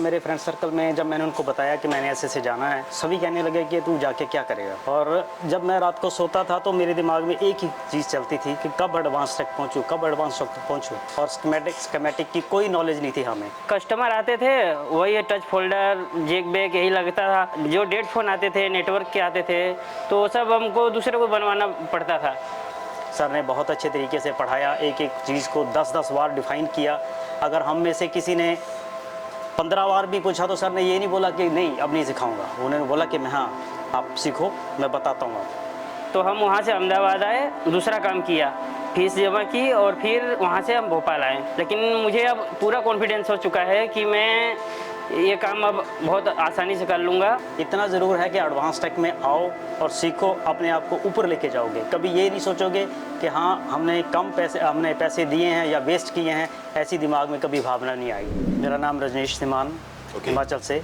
मेरे friend circle में जब मैंने उनको बताया कि मैंने ऐसे जाना है, सभी कहने लगे कि तू जाके क्या करेगा। और जब मैं रात को सोता था तो मेरे दिमाग में एक ही चीज़ चलती थी कि कब एडवांस तक पहुंचूं, कब एडवांस तक पहुंचूं। और स्कीमेटिक की कोई नॉलेज नहीं थी हमें। कस्टमर आते थे, वही टच फोल्डर, जैक बैग यही लगता था। जो डेड फ़ोन आते थे, नेटवर्क के आते थे, तो सब हमको दूसरे को बनवाना पड़ता था। सर ने बहुत अच्छे तरीके से पढ़ाया, एक एक चीज़ को 10-10 बार डिफ़ाइन किया। अगर हम में से किसी ने 15 बार भी पूछा तो सर ने ये नहीं बोला कि नहीं अब नहीं सिखाऊंगा। उन्होंने बोला कि मैं हाँ आप सीखो, मैं बताता हूँ आपको। तो हम वहाँ से अहमदाबाद आए, दूसरा काम किया, फीस जमा की और फिर वहाँ से हम भोपाल आए। लेकिन मुझे अब पूरा कॉन्फिडेंस हो चुका है कि मैं ये काम अब बहुत आसानी से कर लूँगा। इतना ज़रूर है कि एडवांस टेक में आओ और सीखो, अपने आप को ऊपर लेके जाओगे। कभी ये नहीं सोचोगे कि हाँ हमने पैसे दिए हैं या वेस्ट किए हैं, ऐसी दिमाग में कभी भावना नहीं आएगी। मेरा नाम रजनीश सिमान, हिमाचल से।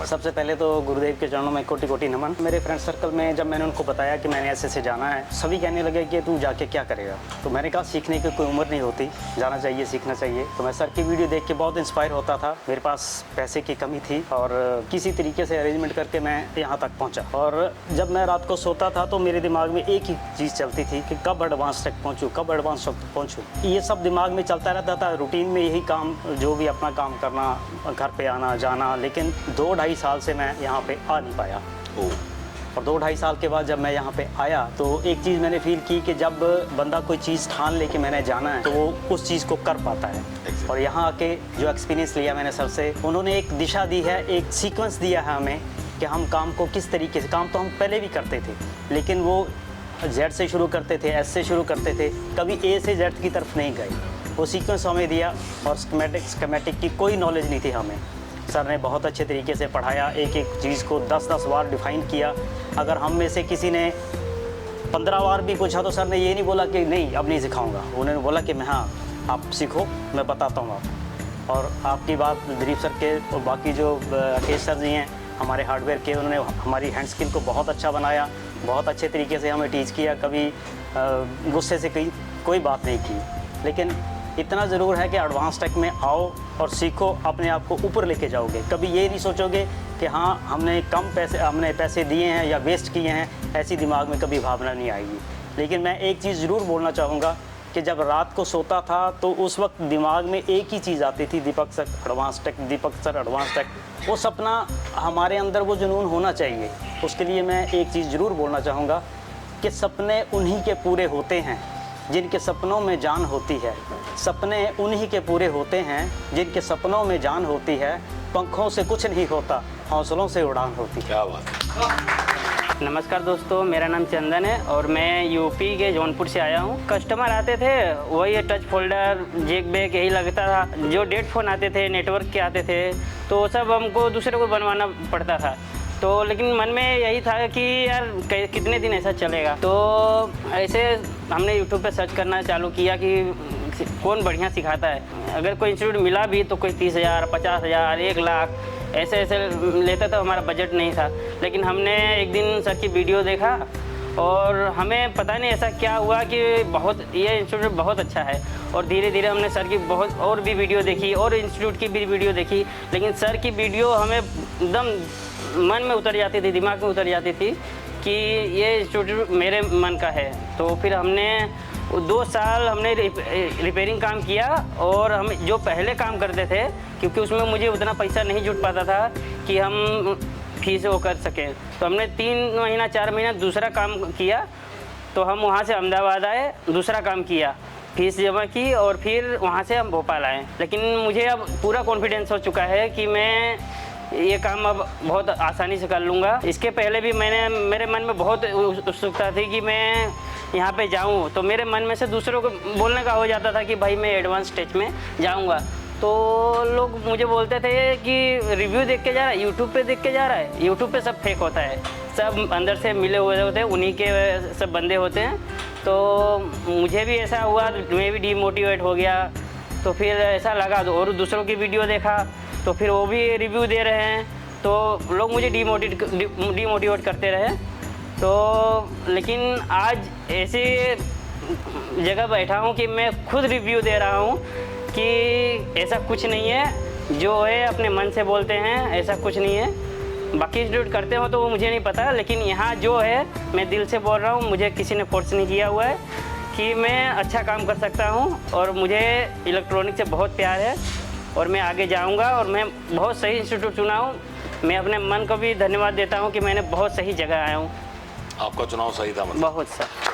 सबसे पहले तो गुरुदेव के चरणों में कोटि कोटि नमन। मेरे फ्रेंड सर्कल में जब मैंने उनको बताया कि मैंने ऐसे जाना है, सभी कहने लगे कि तू जाके क्या करेगा। तो मैंने कहा सीखने की कोई उम्र नहीं होती, जाना चाहिए, सीखना चाहिए। तो मैं सर की वीडियो देख के बहुत इंस्पायर होता था। मेरे पास पैसे की कमी थी और किसी तरीके से अरेंजमेंट करके मैं यहाँ तक पहुँचा। और जब मैं रात को सोता था तो मेरे दिमाग में एक ही चीज़ चलती थी कि कब एडवांस तक पहुँचूँ, कब एडवांस तक पहुँचूँ। ये सब दिमाग में चलता रहता था, रूटीन में यही काम, जो भी अपना काम करना, घर पे आना जाना। लेकिन 2-2.5 साल से मैं यहाँ पे आ नहीं पाया। और 2-2.5 साल के बाद जब मैं यहाँ पे आया तो एक चीज़ मैंने फील की कि जब बंदा कोई चीज़ ठान ले कि मैंने जाना है तो वो उस चीज़ को कर पाता है। और यहाँ आके जो एक्सपीरियंस लिया मैंने सर से, उन्होंने एक दिशा दी है, एक सीक्वेंस दिया है हमें कि हम काम को किस तरीके से, काम तो हम पहले भी करते थे लेकिन वो जेड से शुरू करते थे, एस से शुरू करते थे, कभी ए से जेड की तरफ नहीं गए। वो सीक्वेंस हमें दिया और स्कीमेटिक की कोई नॉलेज नहीं थी हमें। सर ने बहुत अच्छे तरीके से पढ़ाया, एक एक चीज़ को 10-10 बार डिफ़ाइन किया। अगर हम में से किसी ने 15 बार भी पूछा तो सर ने ये नहीं बोला कि नहीं अब नहीं सिखाऊंगा। उन्होंने बोला कि मैं हाँ आप सीखो, मैं बताता हूँ आपको। और आपकी बात दिलीप सर के और बाकी जो राकेश सर जी हैं हमारे हार्डवेयर के, उन्होंने हमारी हैंड स्किल को बहुत अच्छा बनाया, बहुत अच्छे तरीके से हमें टीच किया। कभी गुस्से से कोई बात नहीं की। लेकिन इतना ज़रूर है कि एडवांस टेक में आओ और सीखो, अपने आप को ऊपर लेके जाओगे। कभी ये नहीं सोचोगे कि हाँ हमने पैसे दिए हैं या वेस्ट किए हैं, ऐसी दिमाग में कभी भावना नहीं आएगी। लेकिन मैं एक चीज़ ज़रूर बोलना चाहूँगा कि जब रात को सोता था तो उस वक्त दिमाग में एक ही चीज़ आती थी, दीपक सर एडवांस टेक, दीपक सर एडवांस टेक। वो सपना हमारे अंदर, वो जुनून होना चाहिए। उसके लिए मैं एक चीज़ ज़रूर बोलना चाहूँगा कि सपने उन्हीं के पूरे होते हैं जिनके सपनों में जान होती है। सपने उन्हीं के पूरे होते हैं जिनके सपनों में जान होती है। पंखों से कुछ नहीं होता, हौसलों से उड़ान होती है। क्या बात। नमस्कार दोस्तों, मेरा नाम चंदन है और मैं यूपी के जौनपुर से आया हूँ। कस्टमर आते थे, वही टच फोल्डर, जैक बैग यही लगता था। जो डेड फ़ोन आते थे, नेटवर्क के आते थे, तो सब हमको दूसरे को बनवाना पड़ता था। तो लेकिन मन में यही था कि यार कितने दिन ऐसा चलेगा। तो ऐसे हमने यूट्यूब पे सर्च करना चालू किया कि कौन बढ़िया सिखाता है। अगर कोई इंस्टीट्यूट मिला भी तो कोई 30,000, 50,000, 1 लाख ऐसे लेता था, हमारा बजट नहीं था। लेकिन हमने एक दिन सर की वीडियो देखा और हमें पता नहीं ऐसा क्या हुआ कि ये इंस्टीट्यूट बहुत अच्छा है। और धीरे धीरे हमने सर की बहुत और भी वीडियो देखी और इंस्टीट्यूट की भी वीडियो देखी। लेकिन सर की वीडियो हमें एकदम मन में उतर जाती थी, दिमाग में उतर जाती थी कि ये इंस्टीट्यूट मेरे मन का है। तो फिर हमने 2 साल हमने रिपेयरिंग काम किया। और हम जो पहले काम करते थे, क्योंकि उसमें मुझे उतना पैसा नहीं जुट पाता था कि हम फीस वो कर सकें, तो हमने 3 महीना 4 महीना दूसरा काम किया। तो हम वहाँ से अहमदाबाद आए, दूसरा काम किया, फीस जमा की और फिर वहाँ से हम भोपाल आए। लेकिन मुझे अब पूरा कॉन्फिडेंस हो चुका है कि मैं ये काम अब बहुत आसानी से कर लूँगा। इसके पहले भी मेरे मन में बहुत उत्सुकता थी कि मैं यहाँ पे जाऊँ, तो मेरे मन में से दूसरों को बोलने का हो जाता था कि भाई मैं एडवांस स्टेज में जाऊँगा। तो लोग मुझे बोलते थे कि रिव्यू देख के जा रहा है, यूट्यूब पे देख के जा रहा है। यूट्यूब पे सब फेक होता है, सब अंदर से मिले हुए होते हैं, उन्हीं के सब बंदे होते हैं। तो मुझे भी ऐसा हुआ, मैं भी डीमोटिवेट हो गया। तो फिर ऐसा लगा तो और दूसरों की वीडियो देखा तो फिर वो भी रिव्यू दे रहे हैं, तो लोग मुझे डीमोटिवेट करते रहे। तो लेकिन आज ऐसी जगह बैठा हूँ कि मैं खुद रिव्यू दे रहा हूँ कि ऐसा कुछ नहीं है। जो है अपने मन से बोलते हैं, ऐसा कुछ नहीं है। बाकी इंस्टीट्यूट करते हो तो वो मुझे नहीं पता, लेकिन यहाँ जो है मैं दिल से बोल रहा हूँ। मुझे किसी ने फोर्स नहीं किया हुआ है कि मैं अच्छा काम कर सकता हूँ, और मुझे इलेक्ट्रॉनिक से बहुत प्यार है और मैं आगे जाऊँगा। और मैं बहुत सही इंस्टीट्यूट चुना हूँ। मैं अपने मन को भी धन्यवाद देता हूँ कि मैंने बहुत सही जगह आया हूँ। आपका चुनाव सही था मतलब। बहुत सर।